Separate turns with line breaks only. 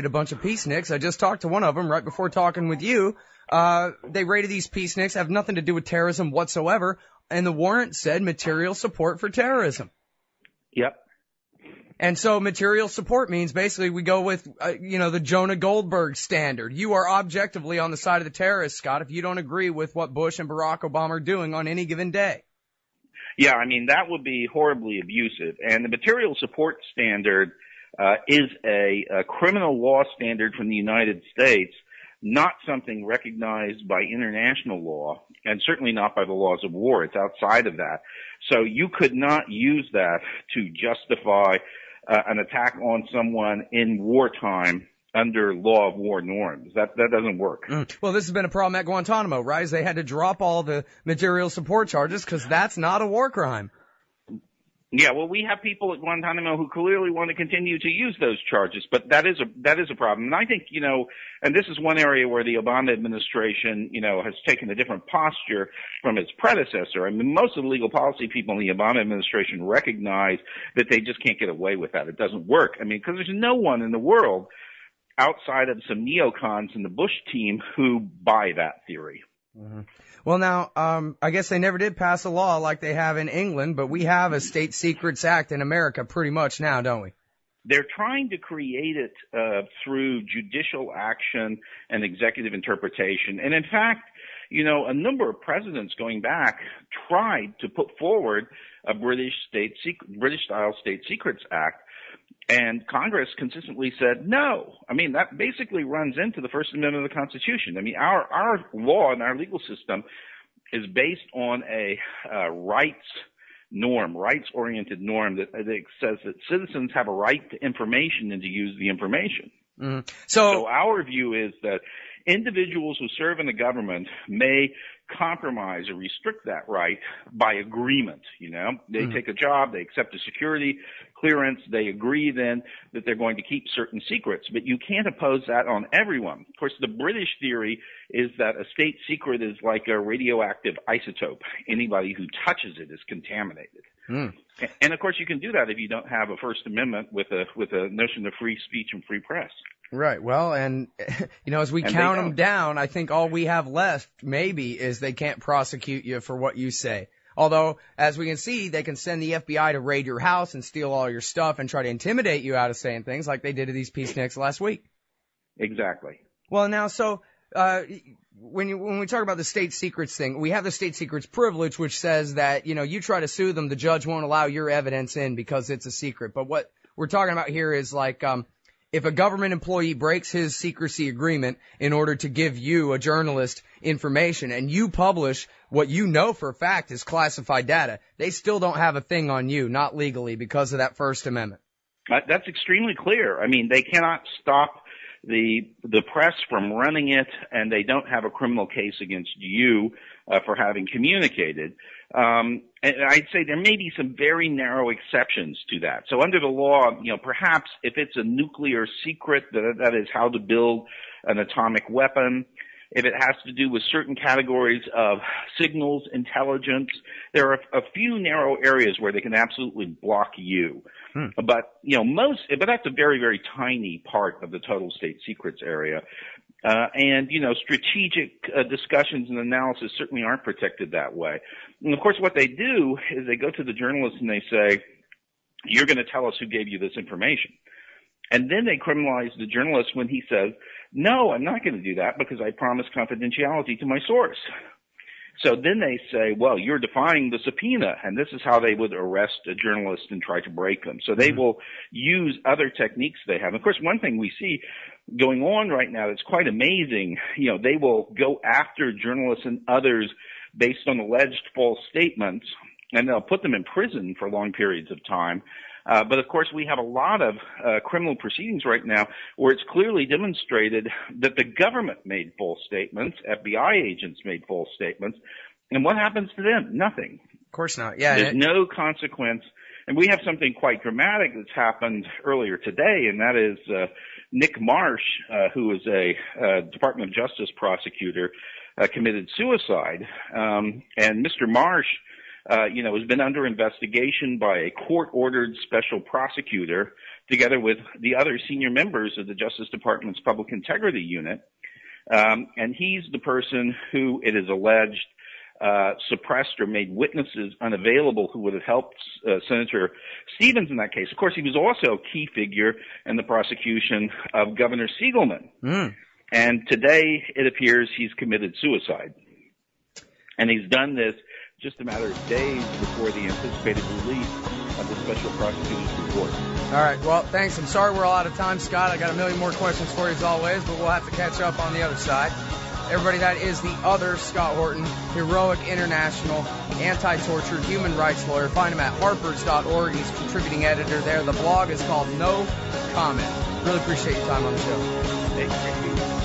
a bunch of peaceniks. I just talked to one of them right before talking with you. They rated these peaceniks have nothing to do with terrorism whatsoever, and the warrant said material support for terrorism.
Yep.
And so material support means basically we go with, the Jonah Goldberg standard. You are objectively on the side of the terrorists, Scott, if you don't agree with what Bush and Barack Obama are doing on any given day.
Yeah, I mean, that would be horribly abusive. And the material support standard is a criminal law standard from the United States, not something recognized by international law, and certainly not by the laws of war. It's outside of that. So you could not use that to justify an attack on someone in wartime under law of war norms. That doesn't work.
Well, this has been a problem at Guantanamo, right? Is they had to drop all the material support charges because that's not a war crime.
Yeah, well, we have people at Guantanamo who clearly want to continue to use those charges, but that is a problem. And I think, and this is one area where the Obama administration, has taken a different posture from its predecessor. I mean, most of the legal policy people in the Obama administration recognize that they just can't get away with that. It doesn't work. I mean, because there's no one in the world outside of some neocons in the Bush team who buy that theory.
Mm-hmm. Well, now, I guess they never did pass a law like they have in England, but we have a State Secrets Act in America pretty much now, don't we?
They're trying to create it through judicial action and executive interpretation. And in fact, a number of presidents going back tried to put forward a British-style State Secrets Act. And Congress consistently said no. I mean, that basically runs into the First Amendment of the Constitution. I mean, our law and our legal system is based on a rights-oriented norm that says that citizens have a right to information and to use the information.
Mm-hmm.
So our view is that individuals who serve in the government may compromise or restrict that right by agreement. They take a job, they accept a security clearance, they agree then that they're going to keep certain secrets, but you can't impose that on everyone. Of course, the British theory is that a state secret is like a radioactive isotope. Anybody who touches it is contaminated. And of course, you can do that if you don't have a First Amendment with a notion of free speech and free press.
Right. Well, and, as we count them down, I think all we have left maybe is they can't prosecute you for what you say. Although, as we can see, they can send the FBI to raid your house and steal all your stuff and try to intimidate you out of saying things like they did to these peaceniks last week.
Exactly.
Well, now, so, when we talk about the state secrets thing, we have the state secrets privilege, which says that, you try to sue them, the judge won't allow your evidence in because it's a secret. But what we're talking about here is like, if a government employee breaks his secrecy agreement in order to give you, a journalist, information, and you publish what you know for a fact is classified data, they still don't have a thing on you, not legally, because of that First Amendment.
That's extremely clear. I mean, they cannot stop the press from running it, and they don't have a criminal case against you for having communicated. And I'd say there may be some very narrow exceptions to that. So under the law, perhaps if it's a nuclear secret, that is how to build an atomic weapon, if it has to do with certain categories of signals, intelligence, there are a few narrow areas where they can absolutely block you. But, but that's a very, very tiny part of the total state secrets area. And strategic discussions and analysis certainly aren't protected that way. And of course, what they do is they go to the journalist and they say, you're going to tell us who gave you this information. And then they criminalize the journalist when he says, no, I'm not going to do that because I promised confidentiality to my source. So then they say, well, you're defying the subpoena, and this is how they would arrest a journalist and try to break them. So they will use other techniques they have. Of course, one thing we see going on right now that's quite amazing, they will go after journalists and others based on alleged false statements, and they'll put them in prison for long periods of time. But of course, we have a lot of criminal proceedings right now where it's clearly demonstrated that the government made false statements, FBI agents made false statements, and what happens to them? Nothing.
Of course not. Yeah.
There's no consequence. And we have something quite dramatic that's happened earlier today, and that is Nick Marsh, who is a Department of Justice prosecutor, committed suicide. And Mr. Marsh has been under investigation by a court-ordered special prosecutor together with the other senior members of the Justice Department's Public Integrity Unit. And he's the person who, it is alleged, suppressed or made witnesses unavailable who would have helped Senator Stevens in that case. Of course, he was also a key figure in the prosecution of Governor Siegelman. And today, it appears he's committed suicide. And he's done this just a matter of days before the anticipated release of the special prosecutor's report.
All right, well, thanks. I'm sorry we're all out of time, Scott. I got a million more questions for you as always, but we'll have to catch up on the other side. Everybody, that is the other Scott Horton, heroic international, anti-torture, human rights lawyer. Find him at harpers.org. He's contributing editor there. The blog is called No Comment. Really appreciate your time on the show.
Thank you.